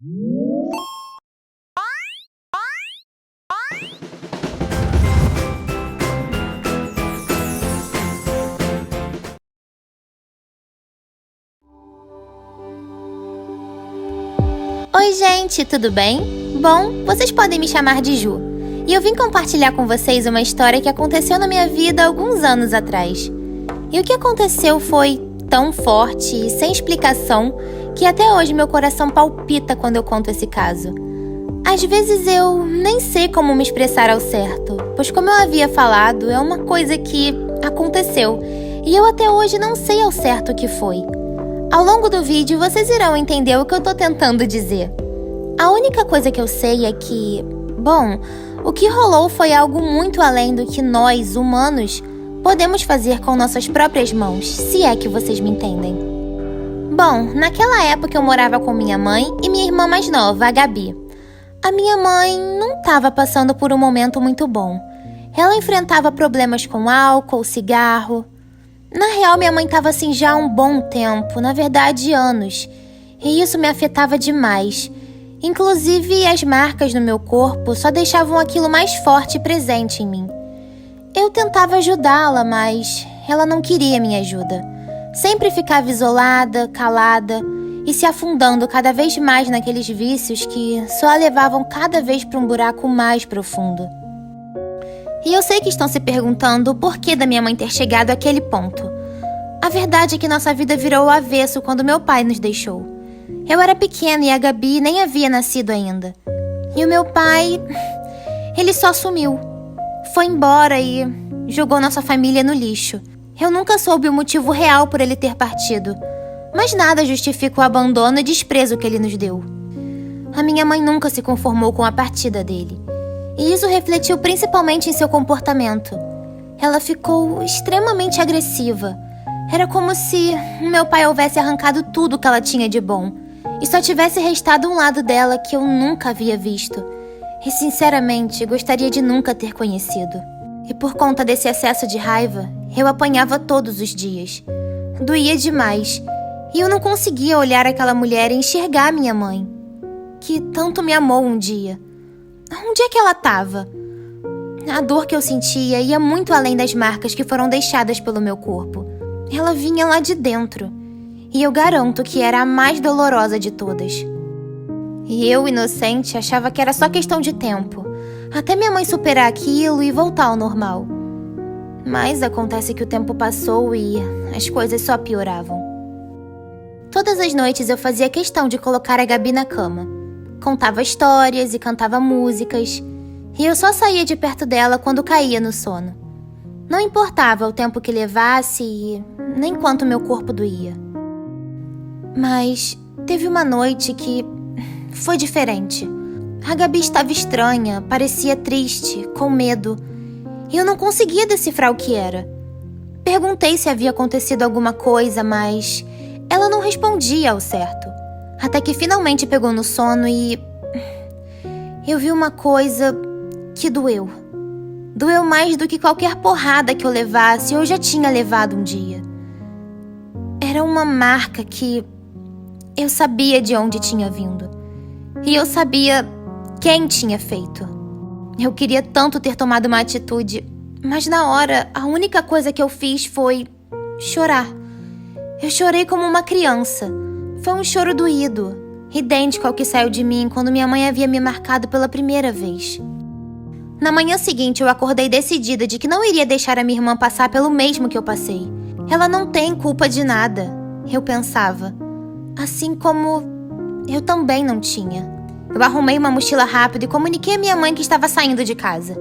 Oi gente, tudo bem? Bom, vocês podem me chamar de Ju. E eu vim compartilhar com vocês uma história que aconteceu na minha vida alguns anos atrás. E o que aconteceu foi tão forte e sem explicação que até hoje meu coração palpita quando eu conto esse caso. Às vezes eu nem sei como me expressar ao certo, pois como eu havia falado, é uma coisa que aconteceu e eu até hoje não sei ao certo o que foi. Ao longo do vídeo, vocês irão entender o que eu tô tentando dizer. A única coisa que eu sei é que, bom, o que rolou foi algo muito além do que nós, humanos, podemos fazer com nossas próprias mãos, se é que vocês me entendem. Bom, naquela época eu morava com minha mãe e minha irmã mais nova, a Gabi. A minha mãe não estava passando por um momento muito bom. Ela enfrentava problemas com álcool, cigarro. Na real, minha mãe estava assim já há um bom tempo, na verdade anos, e isso me afetava demais. Inclusive, as marcas no meu corpo só deixavam aquilo mais forte e presente em mim. Eu tentava ajudá-la, mas ela não queria minha ajuda. Sempre ficava isolada, calada e se afundando cada vez mais naqueles vícios que só a levavam cada vez para um buraco mais profundo. E eu sei que estão se perguntando o porquê da minha mãe ter chegado àquele ponto. A verdade é que nossa vida virou o avesso quando meu pai nos deixou. Eu era pequena e a Gabi nem havia nascido ainda. E o meu pai, ele só sumiu. Foi embora e jogou nossa família no lixo. Eu nunca soube o motivo real por ele ter partido. Mas nada justifica o abandono e desprezo que ele nos deu. A minha mãe nunca se conformou com a partida dele. E isso refletiu principalmente em seu comportamento. Ela ficou extremamente agressiva. Era como se meu pai houvesse arrancado tudo que ela tinha de bom e só tivesse restado um lado dela que eu nunca havia visto. E sinceramente, gostaria de nunca ter conhecido. E por conta desse excesso de raiva, eu apanhava todos os dias. Doía demais. E eu não conseguia olhar aquela mulher e enxergar minha mãe, que tanto me amou um dia. Onde é que ela estava? A dor que eu sentia ia muito além das marcas que foram deixadas pelo meu corpo. Ela vinha lá de dentro. E eu garanto que era a mais dolorosa de todas. E eu, inocente, achava que era só questão de tempo, até minha mãe superar aquilo e voltar ao normal. Mas acontece que o tempo passou e as coisas só pioravam. Todas as noites eu fazia questão de colocar a Gabi na cama. Contava histórias e cantava músicas. E eu só saía de perto dela quando caía no sono. Não importava o tempo que levasse e nem quanto meu corpo doía. Mas teve uma noite que foi diferente. A Gabi estava estranha, parecia triste, com medo. E eu não conseguia decifrar o que era. Perguntei se havia acontecido alguma coisa, mas ela não respondia ao certo. Até que finalmente pegou no sono e eu vi uma coisa que doeu. Doeu mais do que qualquer porrada que eu levasse ou já tinha levado um dia. Era uma marca que eu sabia de onde tinha vindo. E eu sabia quem tinha feito. Eu queria tanto ter tomado uma atitude, mas na hora, a única coisa que eu fiz foi chorar. Eu chorei como uma criança. Foi um choro doído, idêntico ao que saiu de mim quando minha mãe havia me marcado pela primeira vez. Na manhã seguinte, eu acordei decidida de que não iria deixar a minha irmã passar pelo mesmo que eu passei. Ela não tem culpa de nada, eu pensava. Assim como eu também não tinha. Eu arrumei uma mochila rápido e comuniquei à minha mãe que estava saindo de casa.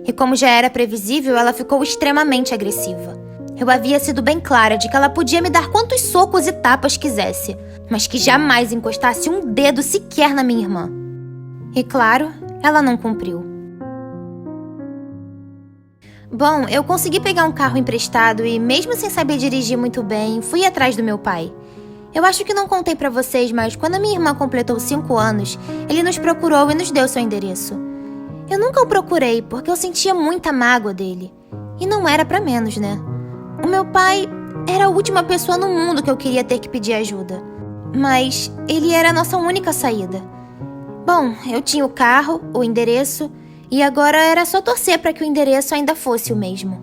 E como já era previsível, ela ficou extremamente agressiva. Eu havia sido bem clara de que ela podia me dar quantos socos e tapas quisesse, mas que jamais encostasse um dedo sequer na minha irmã. E claro, ela não cumpriu. Bom, eu consegui pegar um carro emprestado e, mesmo sem saber dirigir muito bem, fui atrás do meu pai. Eu acho que não contei pra vocês, mas quando a minha irmã completou 5 anos, ele nos procurou e nos deu seu endereço. Eu nunca o procurei porque eu sentia muita mágoa dele. E não era pra menos, né? O meu pai era a última pessoa no mundo que eu queria ter que pedir ajuda. Mas ele era a nossa única saída. Bom, eu tinha o carro, o endereço, e agora era só torcer para que o endereço ainda fosse o mesmo.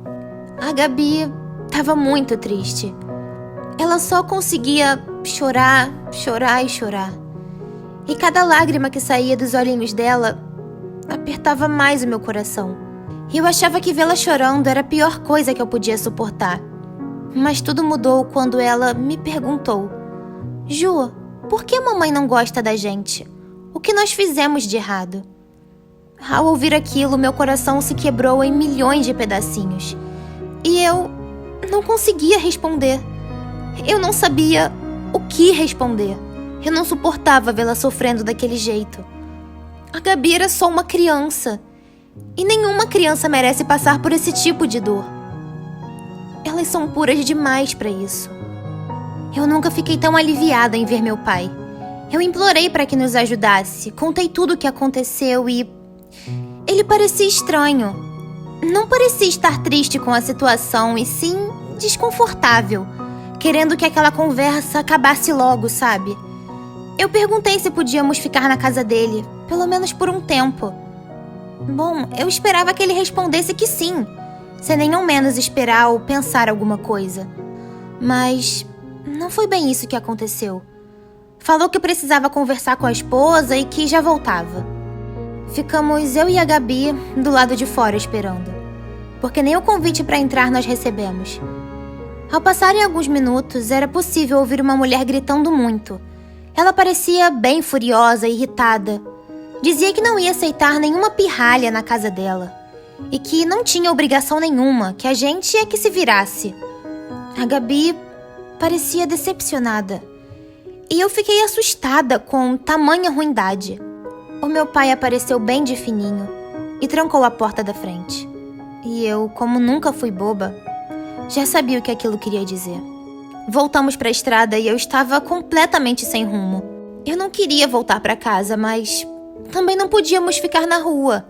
A Gabi estava muito triste. Ela só conseguia chorar, chorar e chorar. E cada lágrima que saía dos olhinhos dela apertava mais o meu coração. E eu achava que vê-la chorando era a pior coisa que eu podia suportar. Mas tudo mudou quando ela me perguntou: Ju, por que a mamãe não gosta da gente? O que nós fizemos de errado? Ao ouvir aquilo, meu coração se quebrou em milhões de pedacinhos. E eu não conseguia responder. Eu não sabia o que responder. Eu não suportava vê-la sofrendo daquele jeito. A Gabi era só uma criança. E nenhuma criança merece passar por esse tipo de dor. Elas são puras demais para isso. Eu nunca fiquei tão aliviada em ver meu pai. Eu implorei para que nos ajudasse, contei tudo o que aconteceu e... ele parecia estranho. Não parecia estar triste com a situação, e sim desconfortável, querendo que aquela conversa acabasse logo, sabe? Eu perguntei se podíamos ficar na casa dele, pelo menos por um tempo. Bom, eu esperava que ele respondesse que sim, sem nem ao menos esperar ou pensar alguma coisa. Mas não foi bem isso que aconteceu. Falou que precisava conversar com a esposa e que já voltava. Ficamos eu e a Gabi do lado de fora esperando, porque nem o convite para entrar nós recebemos. Ao passarem alguns minutos, era possível ouvir uma mulher gritando muito. Ela parecia bem furiosa e irritada. Dizia que não ia aceitar nenhuma pirralha na casa dela e que não tinha obrigação nenhuma, que a gente é que se virasse. A Gabi parecia decepcionada e eu fiquei assustada com tamanha ruindade. O meu pai apareceu bem de fininho e trancou a porta da frente. E eu, como nunca fui boba, já sabia o que aquilo queria dizer. Voltamos para a estrada e eu estava completamente sem rumo. Eu não queria voltar para casa, mas também não podíamos ficar na rua.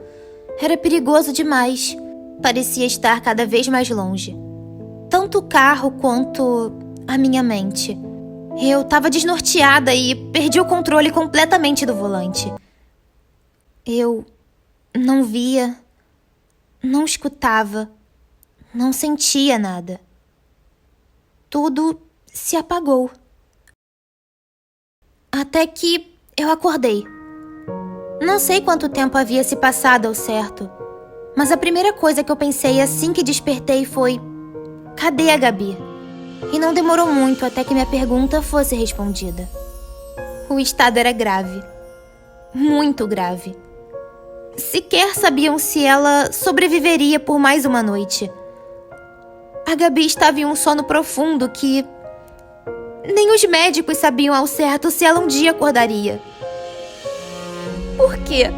Era perigoso demais. Parecia estar cada vez mais longe. Tanto o carro quanto a minha mente. Eu estava desnorteada e perdi o controle completamente do volante. Eu não via, não escutava, não sentia nada. Tudo se apagou. Até que eu acordei. Não sei quanto tempo havia se passado ao certo, mas a primeira coisa que eu pensei assim que despertei foi: cadê a Gabi? E não demorou muito até que minha pergunta fosse respondida. O estado era grave. Muito grave. Sequer sabiam se ela sobreviveria por mais uma noite. A Gabi estava em um sono profundo que nem os médicos sabiam ao certo se ela um dia acordaria. Por quê?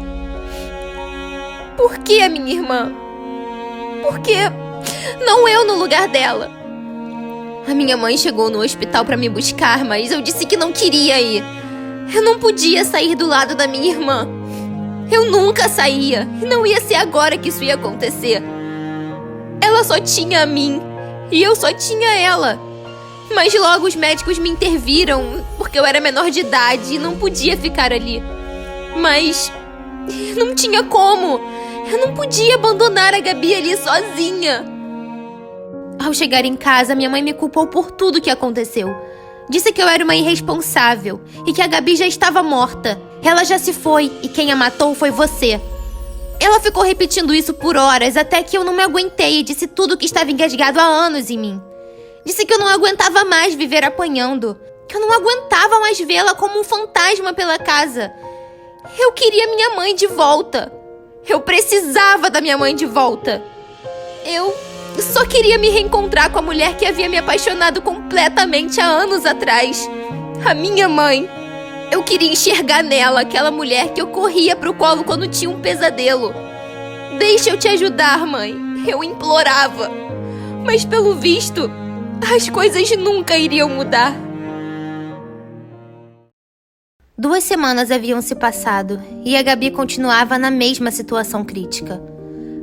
Por que a minha irmã? Por que não eu no lugar dela? A minha mãe chegou no hospital para me buscar, mas eu disse que não queria ir. Eu não podia sair do lado da minha irmã. Eu nunca saía, e não ia ser agora que isso ia acontecer. Ela só tinha a mim, e eu só tinha ela. Mas logo os médicos me interviram, porque eu era menor de idade e não podia ficar ali. Mas não tinha como. Eu não podia abandonar a Gabi ali sozinha. Ao chegar em casa, minha mãe me culpou por tudo que aconteceu. Disse que eu era uma irresponsável e que a Gabi já estava morta. Ela já se foi e quem a matou foi você. Ela ficou repetindo isso por horas até que eu não me aguentei e disse tudo que estava engasgado há anos em mim. Disse que eu não aguentava mais viver apanhando, que eu não aguentava mais vê-la como um fantasma pela casa. Eu queria minha mãe de volta. Eu precisava da minha mãe de volta. Eu só queria me reencontrar com a mulher que havia me apaixonado completamente há anos atrás. A minha mãe. Eu queria enxergar nela aquela mulher que eu corria pro colo quando tinha um pesadelo. Deixa eu te ajudar, mãe. Eu implorava. Mas pelo visto, as coisas nunca iriam mudar. 2 semanas haviam se passado e a Gabi continuava na mesma situação crítica.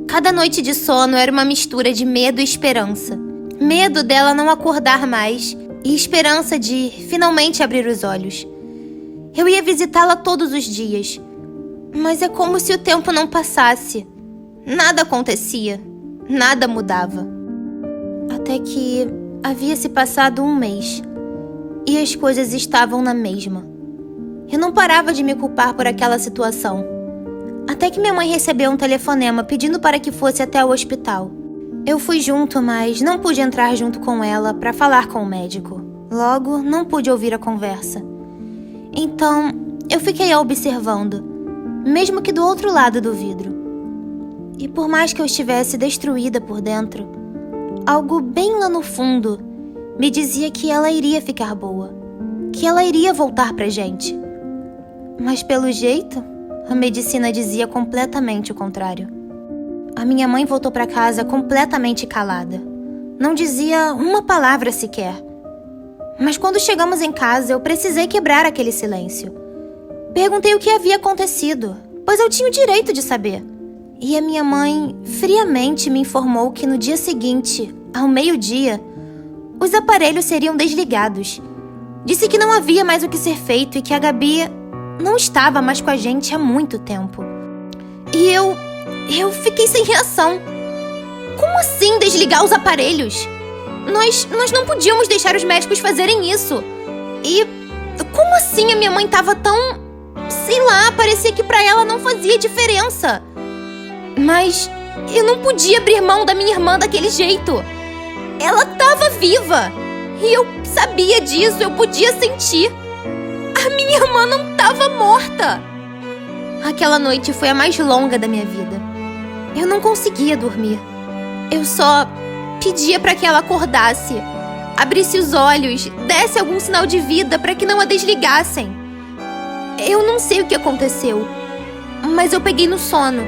Cada noite de sono era uma mistura de medo e esperança. Medo dela não acordar mais e esperança de finalmente abrir os olhos. Eu ia visitá-la todos os dias, Mas é como se o tempo não passasse. Nada acontecia. Nada mudava. Até que havia se passado um mês. E as coisas estavam na mesma. Eu não parava de me culpar por aquela situação. Até que minha mãe recebeu um telefonema pedindo para que fosse até o hospital. Eu fui junto, mas não pude entrar junto com ela para falar com o médico. Logo, não pude ouvir a conversa. Então, eu fiquei observando, mesmo que do outro lado do vidro. E por mais que eu estivesse destruída por dentro, algo bem lá no fundo me dizia que ela iria ficar boa, que ela iria voltar pra gente. Mas pelo jeito, a medicina dizia completamente o contrário. A minha mãe voltou pra casa completamente calada. Não dizia uma palavra sequer. Mas quando chegamos em casa, eu precisei quebrar aquele silêncio. Perguntei o que havia acontecido, pois eu tinha o direito de saber. E a minha mãe friamente me informou que no dia seguinte, ao meio-dia, os aparelhos seriam desligados. Disse que não havia mais o que ser feito e que a Gabi não estava mais com a gente há muito tempo. E eu fiquei sem reação. Como assim desligar os aparelhos? Nós não podíamos deixar os médicos fazerem isso. E como assim a minha mãe estava tão... sei lá, parecia que pra ela não fazia diferença. Mas eu não podia abrir mão da minha irmã daquele jeito. Ela estava viva. E eu sabia disso, eu podia sentir. A minha irmã não estava morta. Aquela noite foi a mais longa da minha vida. Eu não conseguia dormir. Eu só pedia para que ela acordasse, abrisse os olhos, desse algum sinal de vida para que não a desligassem. Eu não sei o que aconteceu, mas eu peguei no sono.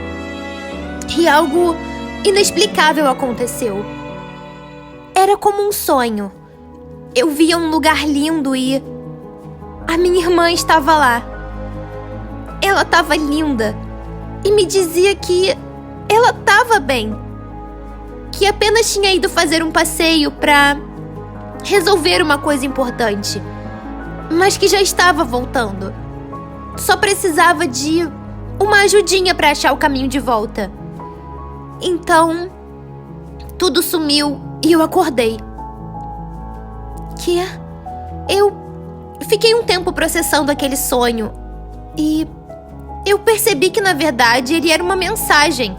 E algo inexplicável aconteceu. Era como um sonho. Eu via um lugar lindo e a minha irmã estava lá. Ela estava linda e me dizia que ela estava bem. Que apenas tinha ido fazer um passeio para resolver uma coisa importante, mas que já estava voltando. Só precisava de uma ajudinha para achar o caminho de volta. Então, tudo sumiu e eu acordei. Eu fiquei um tempo processando aquele sonho e eu percebi que, na verdade, ele era uma mensagem.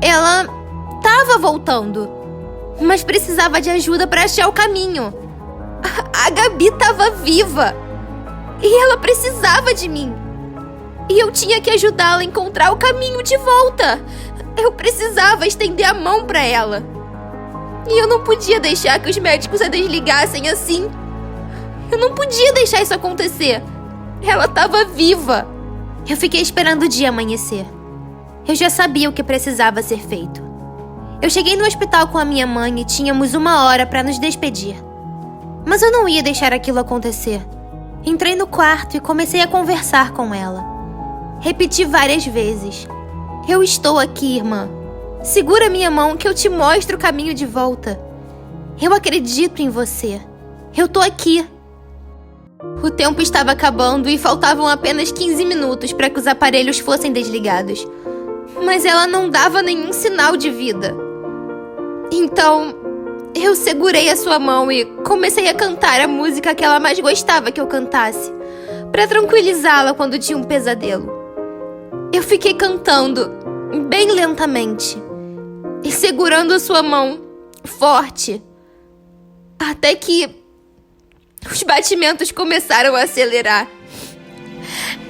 Ela estava voltando, mas precisava de ajuda para achar o caminho. A Gabi estava viva e ela precisava de mim. E eu tinha que ajudá-la a encontrar o caminho de volta. Eu precisava estender a mão para ela. E eu não podia deixar que os médicos a desligassem assim. Eu não podia deixar isso acontecer. Ela estava viva. Eu fiquei esperando o dia amanhecer. Eu já sabia o que precisava ser feito. Eu cheguei no hospital com a minha mãe e tínhamos 1 hora para nos despedir. Mas eu não ia deixar aquilo acontecer. Entrei no quarto e comecei a conversar com ela. Repeti várias vezes. Eu estou aqui, irmã. Segura minha mão que eu te mostro o caminho de volta. Eu acredito em você. Eu tô aqui. O tempo estava acabando e faltavam apenas 15 minutos para que os aparelhos fossem desligados. Mas ela não dava nenhum sinal de vida. Então, eu segurei a sua mão e comecei a cantar a música que ela mais gostava que eu cantasse, para tranquilizá-la quando tinha um pesadelo. Eu fiquei cantando, bem lentamente, e segurando a sua mão, forte, até que os batimentos começaram a acelerar.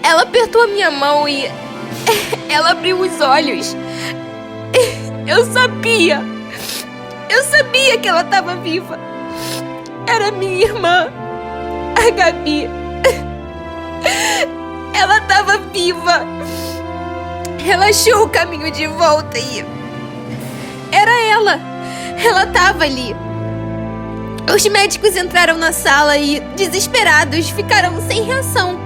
Ela apertou a minha mão e ela abriu os olhos. Eu sabia que ela estava viva. Era minha irmã, a Gabi. Ela estava viva. Ela achou o caminho de volta e... era ela. Ela estava ali. Os médicos entraram na sala e, desesperados, ficaram sem reação,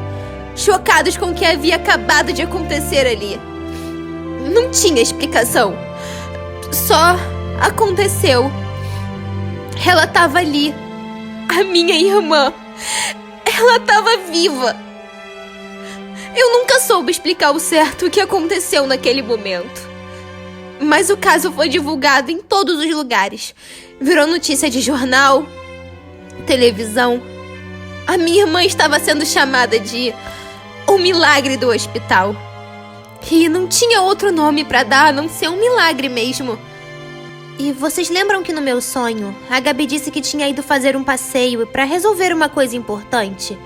chocados com o que havia acabado de acontecer ali. Não tinha explicação. Só aconteceu. Ela estava ali. A minha irmã. Ela estava viva. Eu nunca soube explicar ao certo o que aconteceu naquele momento. Mas o caso foi divulgado em todos os lugares. Virou notícia de jornal, televisão. A minha irmã estava sendo chamada de o milagre do hospital. E não tinha outro nome para dar a não ser um milagre mesmo. E vocês lembram que no meu sonho, a Gabi disse que tinha ido fazer um passeio para resolver uma coisa importante?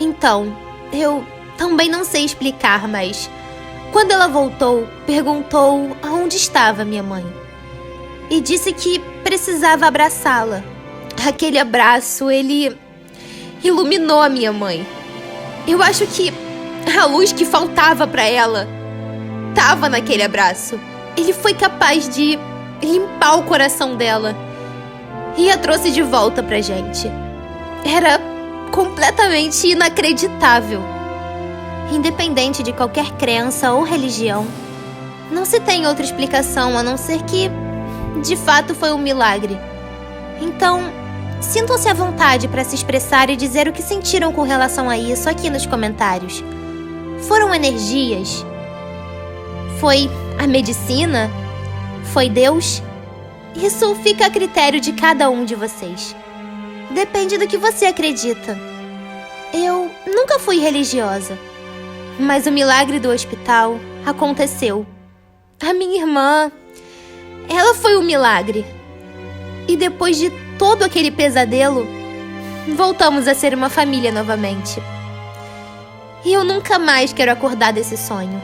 Então, eu também não sei explicar, mas quando ela voltou, perguntou aonde estava minha mãe. E disse que precisava abraçá-la. Aquele abraço, ele iluminou a minha mãe. Eu acho que a luz que faltava para ela estava naquele abraço. Ele foi capaz de limpar o coração dela e a trouxe de volta pra gente. Era completamente inacreditável. Independente de qualquer crença ou religião, não se tem outra explicação a não ser que, de fato, foi um milagre. Então, sintam-se à vontade para se expressar e dizer o que sentiram com relação a isso aqui nos comentários. Foram energias? Foi a medicina? Foi Deus? Isso fica a critério de cada um de vocês. Depende do que você acredita. Eu nunca fui religiosa, mas o milagre do hospital aconteceu. A minha irmã, ela foi um milagre. E depois de todo aquele pesadelo, voltamos a ser uma família novamente. E eu nunca mais quero acordar desse sonho.